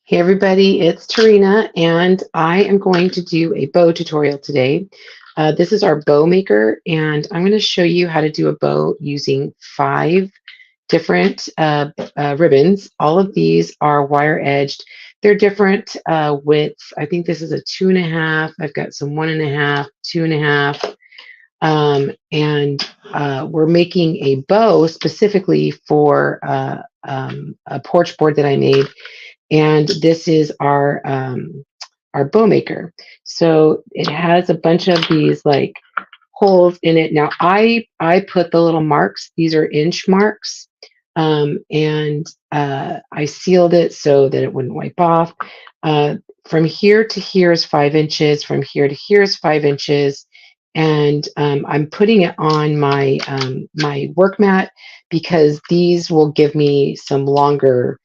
Hey everybody, it's Tarina, and I am going to do a bow tutorial today. This is our bow maker, and I'm going to show you how to do a bow using 5 different ribbons. All of these are wire edged. They're different widths. I think this is a 2.5. I've got some 1.5, 2.5, and we're making a bow specifically for a porch board that I made, and this is our bow maker. So it has a bunch of these like holes in it. Now I put the little marks. These are inch marks, and I sealed it so that it wouldn't wipe off. From here to here is 5 inches. From here to here is 5 inches. And I'm putting it on my work mat because these will give me some longer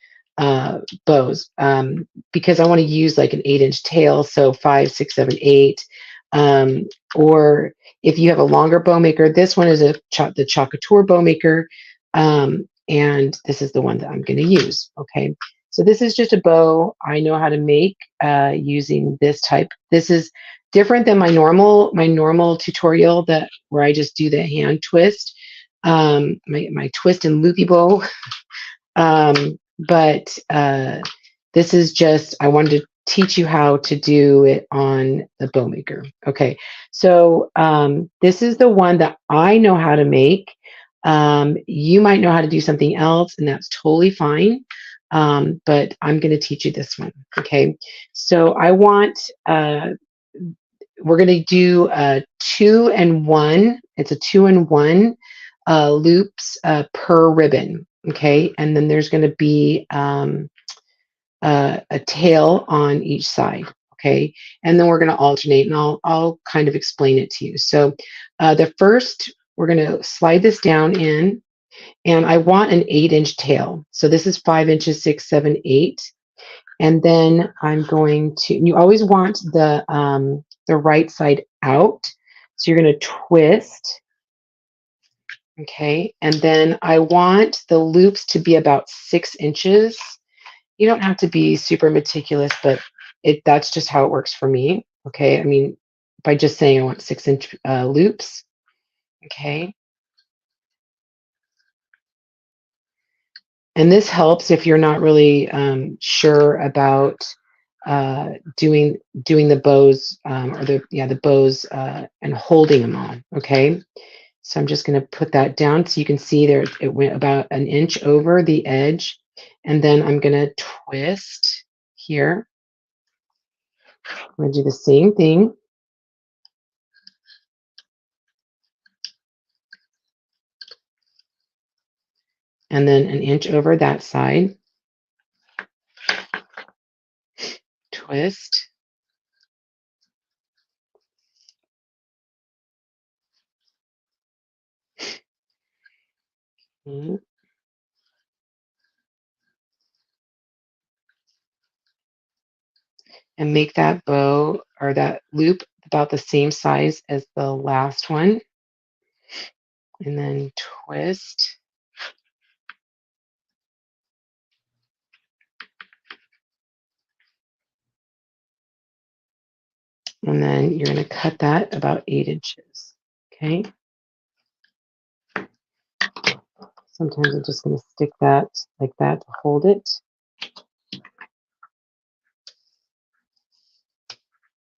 bows, because I want to use like an 8-inch tail, so 5, 6, 7, 8. Or if you have a longer bow maker, this one is the Chocateur bow maker, and this is the one that I'm going to use. Okay, so this is just a bow I know how to make using this type. This is different than my normal tutorial where I just do the hand twist, my twist and loopy bow. But this is just, I wanted to teach you how to do it on the bow maker. Okay, so this is the one that I know how to make. You might know how to do something else, and that's totally fine. But I'm going to teach you this one. Okay, so we're going to do a 2 and 1. It's a 2 and 1 loops per ribbon. Okay, and then there's going to be a tail on each side. Okay, and then we're going to alternate, and I'll kind of explain it to you. So the first, we're going to slide this down in, and I want an 8-inch tail. So this is 5 inches, 6, 7, 8. And then I'm going to, you always want the right side out. So you're going to twist. Okay, and then I want the loops to be about 6 inches. You don't have to be super meticulous, but that's just how it works for me. Okay, I mean, by just saying I want 6-inch loops. Okay, and this helps if you're not really sure about doing the bows, or the bows, and holding them on. Okay, so I'm just going to put that down so you can see there it went about an inch over the edge, and then I'm going to twist here. I'm going to do the same thing. And then an inch over that side. Twist. Okay. And make that bow or that loop about the same size as the last one. And then twist. And then you're going to cut that about 8 inches. Okay. Sometimes I'm just going to stick that like that to hold it.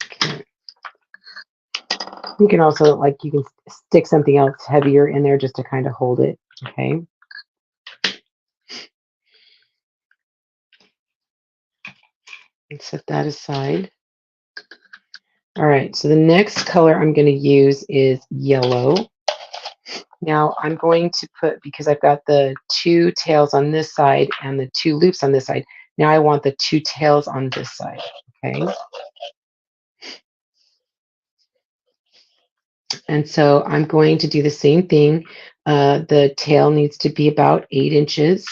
Okay. You can also, you can stick something else heavier in there just to kind of hold it. Okay. And set that aside. All right, so the next color I'm going to use is yellow. Now I'm going to put, because I've got the 2 tails on this side and the 2 loops on this side, now I want the 2 tails on this side. Okay. And so I'm going to do the same thing. The tail needs to be about 8 inches.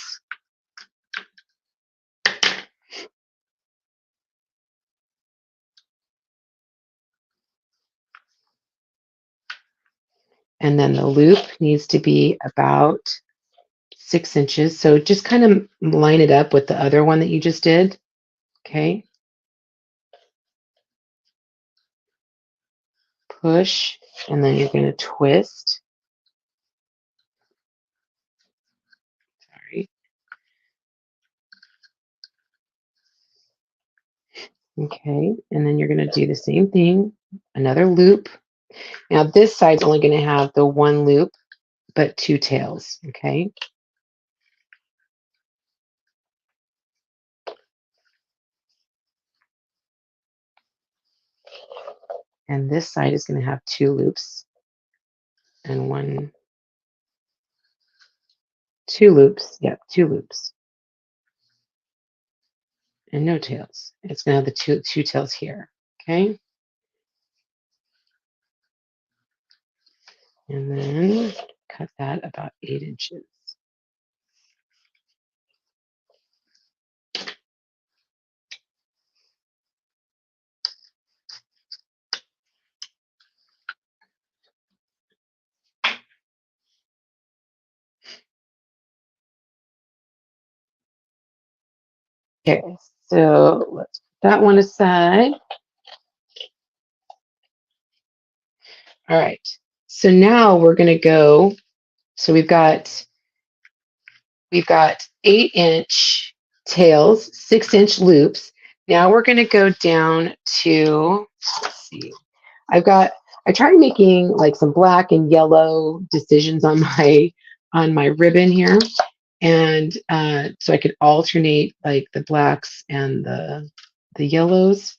And then the loop needs to be about 6 inches. So just kind of line it up with the other one that you just did. Okay, push, and then you're going to twist. Sorry. Okay, and then you're going to do the same thing, another loop. Now this side's only going to have the one loop, but two tails, okay? And this side is going to have two loops and two loops, yep, two loops and no tails. It's going to have the two tails here, okay? And then cut that about 8 inches. Okay, so let's put that one aside. All right, so now we're going to go, so we've got 8-inch tails, 6-inch loops. Now we're going to go down to, let's see, I tried making like some black and yellow decisions on my ribbon here, and so I could alternate like the blacks and the yellows.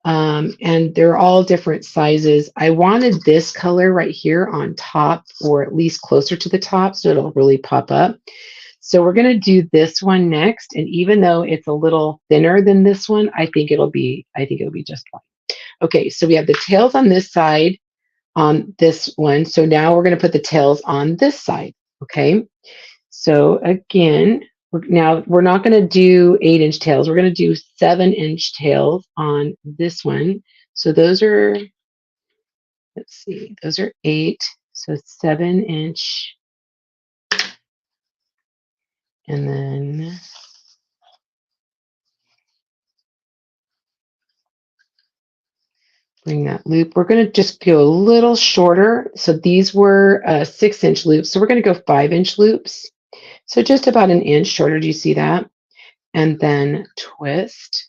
And they're all different sizes. I wanted this color right here on top, or at least closer to the top, so it'll really pop up. So we're going to do this one next, and even though it's a little thinner than this one, I think it'll be just fine. Okay, so we have the tails on this side on this one. So now we're going to put the tails on this side. Okay, so again, now we're not going to do 8-inch tails. We're going to do 7-inch tails on this one. So those are, let's see, those are 8. So 7-inch, and then bring that loop. We're going to just go a little shorter. So these were 6-inch loops. So we're going to go 5-inch loops. So just about an inch shorter. Do you see that? And then twist.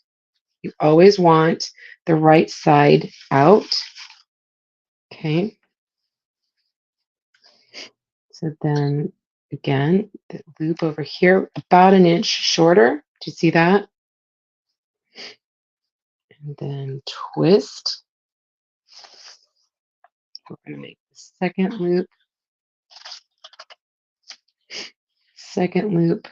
You always want the right side out. Okay. So then again, the loop over here, about an inch shorter. Do you see that? And then twist. We're going to make the second loop. Second loop.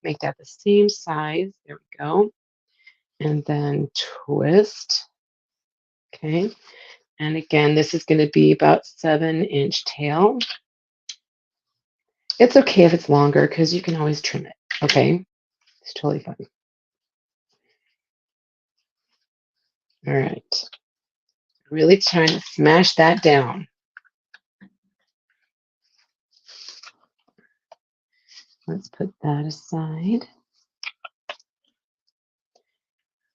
Make that the same size. There we go. And then twist. Okay. And again, this is going to be about 7-inch tail. It's okay if it's longer because you can always trim it. Okay. It's totally fine. All right. Really trying to smash that down. Let's put that aside.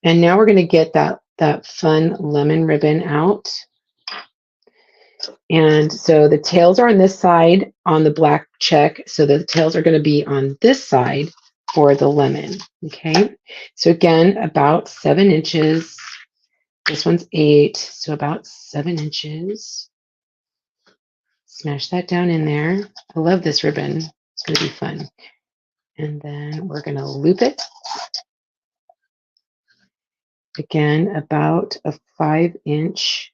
And now we're going to get that fun lemon ribbon out. And so the tails are on this side on the black check. So the tails are going to be on this side for the lemon. Okay. So again, about 7 inches. This one's 8, so about 7 inches. Smash that down in there. I love this ribbon. It's going to be fun. And then we're going to loop it. Again, about a 5-inch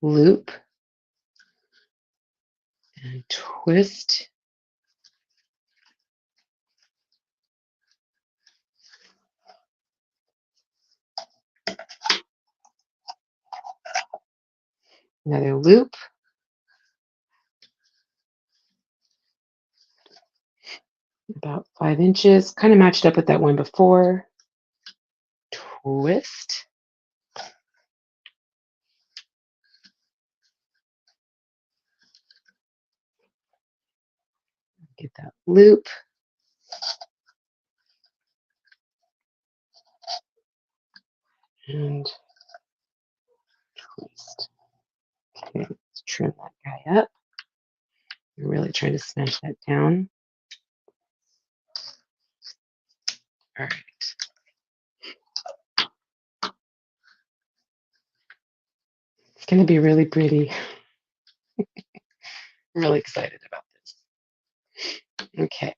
loop. And twist. Another loop. About 5 inches. Kind of matched up with that one before. Twist. Get that loop. and twist. Okay, let's trim that guy up. We're really trying to smash that down. All right. It's going to be really pretty. I'm really excited about this. Okay.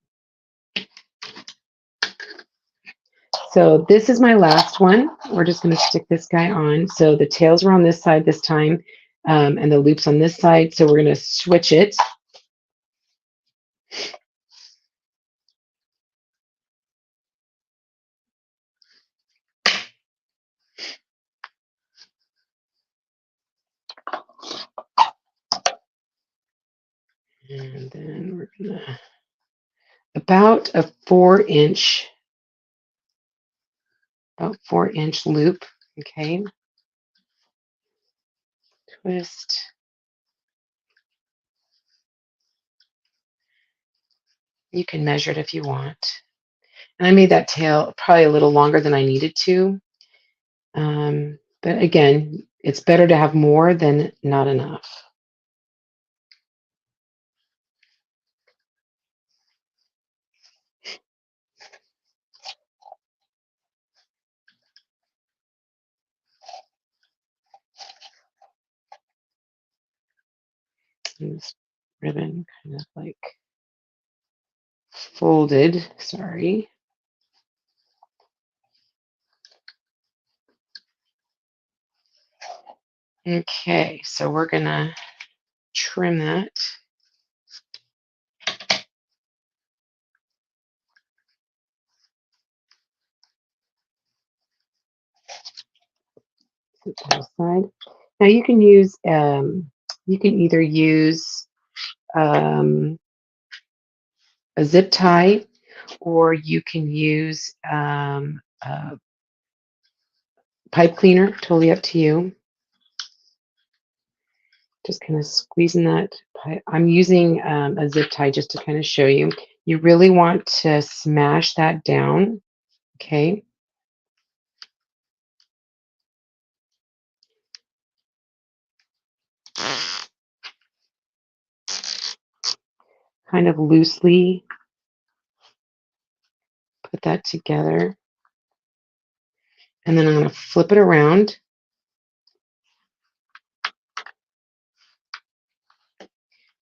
So this is my last one. We're just going to stick this guy on. So the tails were on this side this time, and the loops on this side. So we're going to switch it. And then we're going to, about a 4-inch, about 4-inch loop. Okay. Twist. You can measure it if you want. And I made that tail probably a little longer than I needed to. But again, it's better to have more than not enough. And this ribbon kind of like folded, sorry. Okay, so we're gonna trim that. Side. Now you can use, you can either use a zip tie, or you can use a pipe cleaner, totally up to you. Just kind of squeezing that pipe. I'm using a zip tie just to kind of show you. You really want to smash that down, okay? Kind of loosely put that together. And then I'm going to flip it around.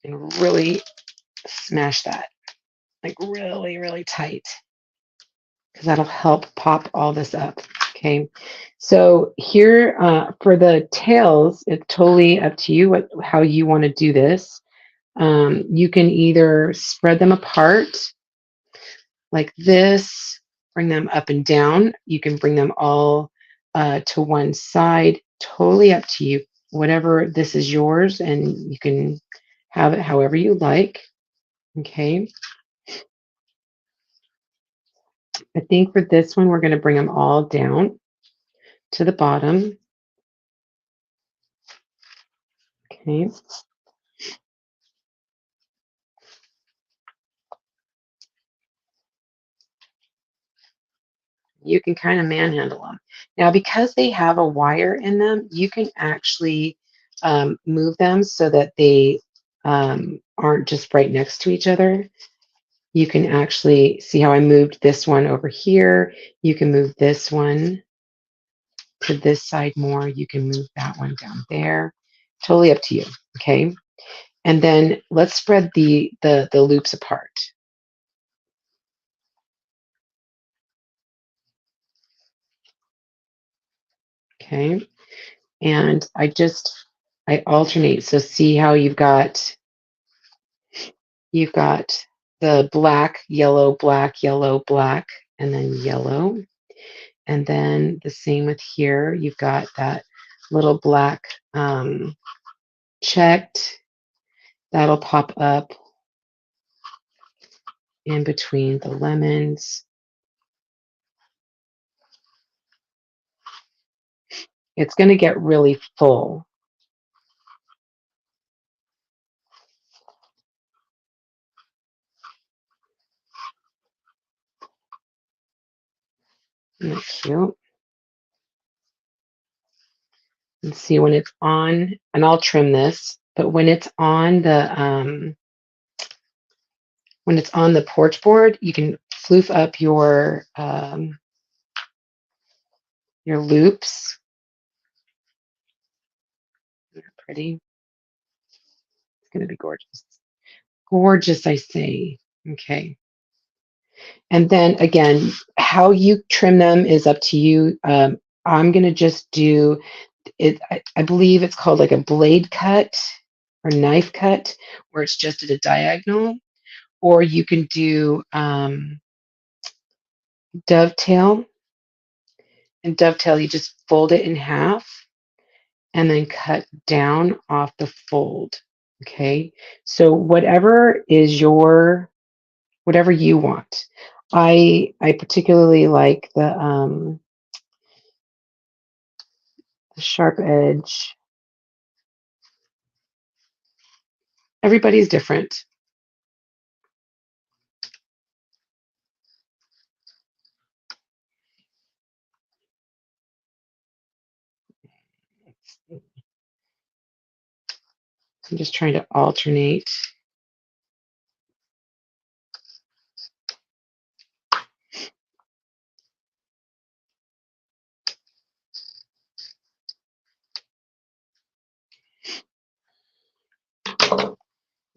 And really smash that, like really, really tight, because that'll help pop all this up. Okay, so here for the tails, it's totally up to you how you want to do this. You can either spread them apart like this, bring them up and down. You can bring them all to one side, totally up to you. Whatever, this is yours, and you can have it however you like. Okay. I think for this one, we're going to bring them all down to the bottom. Okay. You can kind of manhandle them. Now, because they have a wire in them, you can actually move them so that they aren't just right next to each other. You can actually see how I moved this one over here. You can move this one to this side more. You can move that one down there. Totally up to you. Okay. And then let's spread the loops apart. Okay. And I alternate. So see how you've got the black, yellow, black, and then yellow. And then the same with here. You've got that little black checked. That'll pop up in between the lemons. It's going to get really full. Isn't that cute? And see when it's on, and I'll trim this, but when it's on the porch board, you can floof up your loops. They're pretty. It's gonna be gorgeous. Gorgeous, I say. Okay. And then again, how you trim them is up to you. I'm gonna just do it. I believe it's called like a blade cut or knife cut, where it's just at a diagonal, or you can do dovetail. And dovetail, you just fold it in half and then cut down off the fold. Okay. So whatever you want. I particularly like the sharp edge. Everybody's different. I'm just trying to alternate.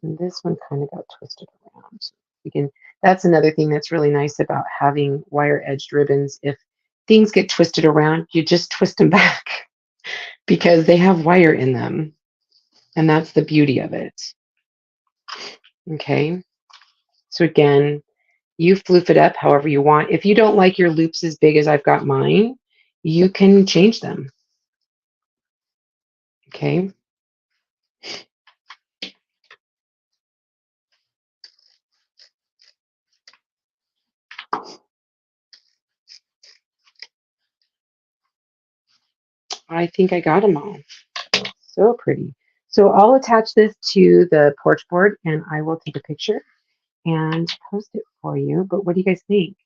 And this one kind of got twisted around. That's another thing that's really nice about having wire edged ribbons. If things get twisted around, you just twist them back because they have wire in them. And that's the beauty of it. Okay. So again, you floof it up however you want. If you don't like your loops as big as I've got mine, you can change them. Okay. I think I got them all. So pretty. So I'll attach this to the porch board and I will take a picture and post it for you. But what do you guys think?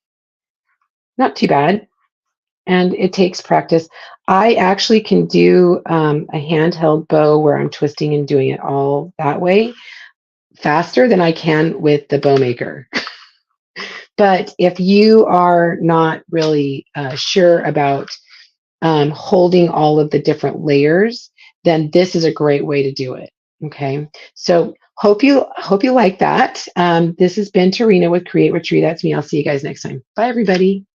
Not too bad. And it takes practice. I actually can do a handheld bow where I'm twisting and doing it all that way faster than I can with the bow maker. But if you are not really sure about holding all of the different layers, then this is a great way to do it. Okay, so hope you like that. This has been Tarina with Create With Tree. That's me. I'll see you guys next time. Bye, everybody.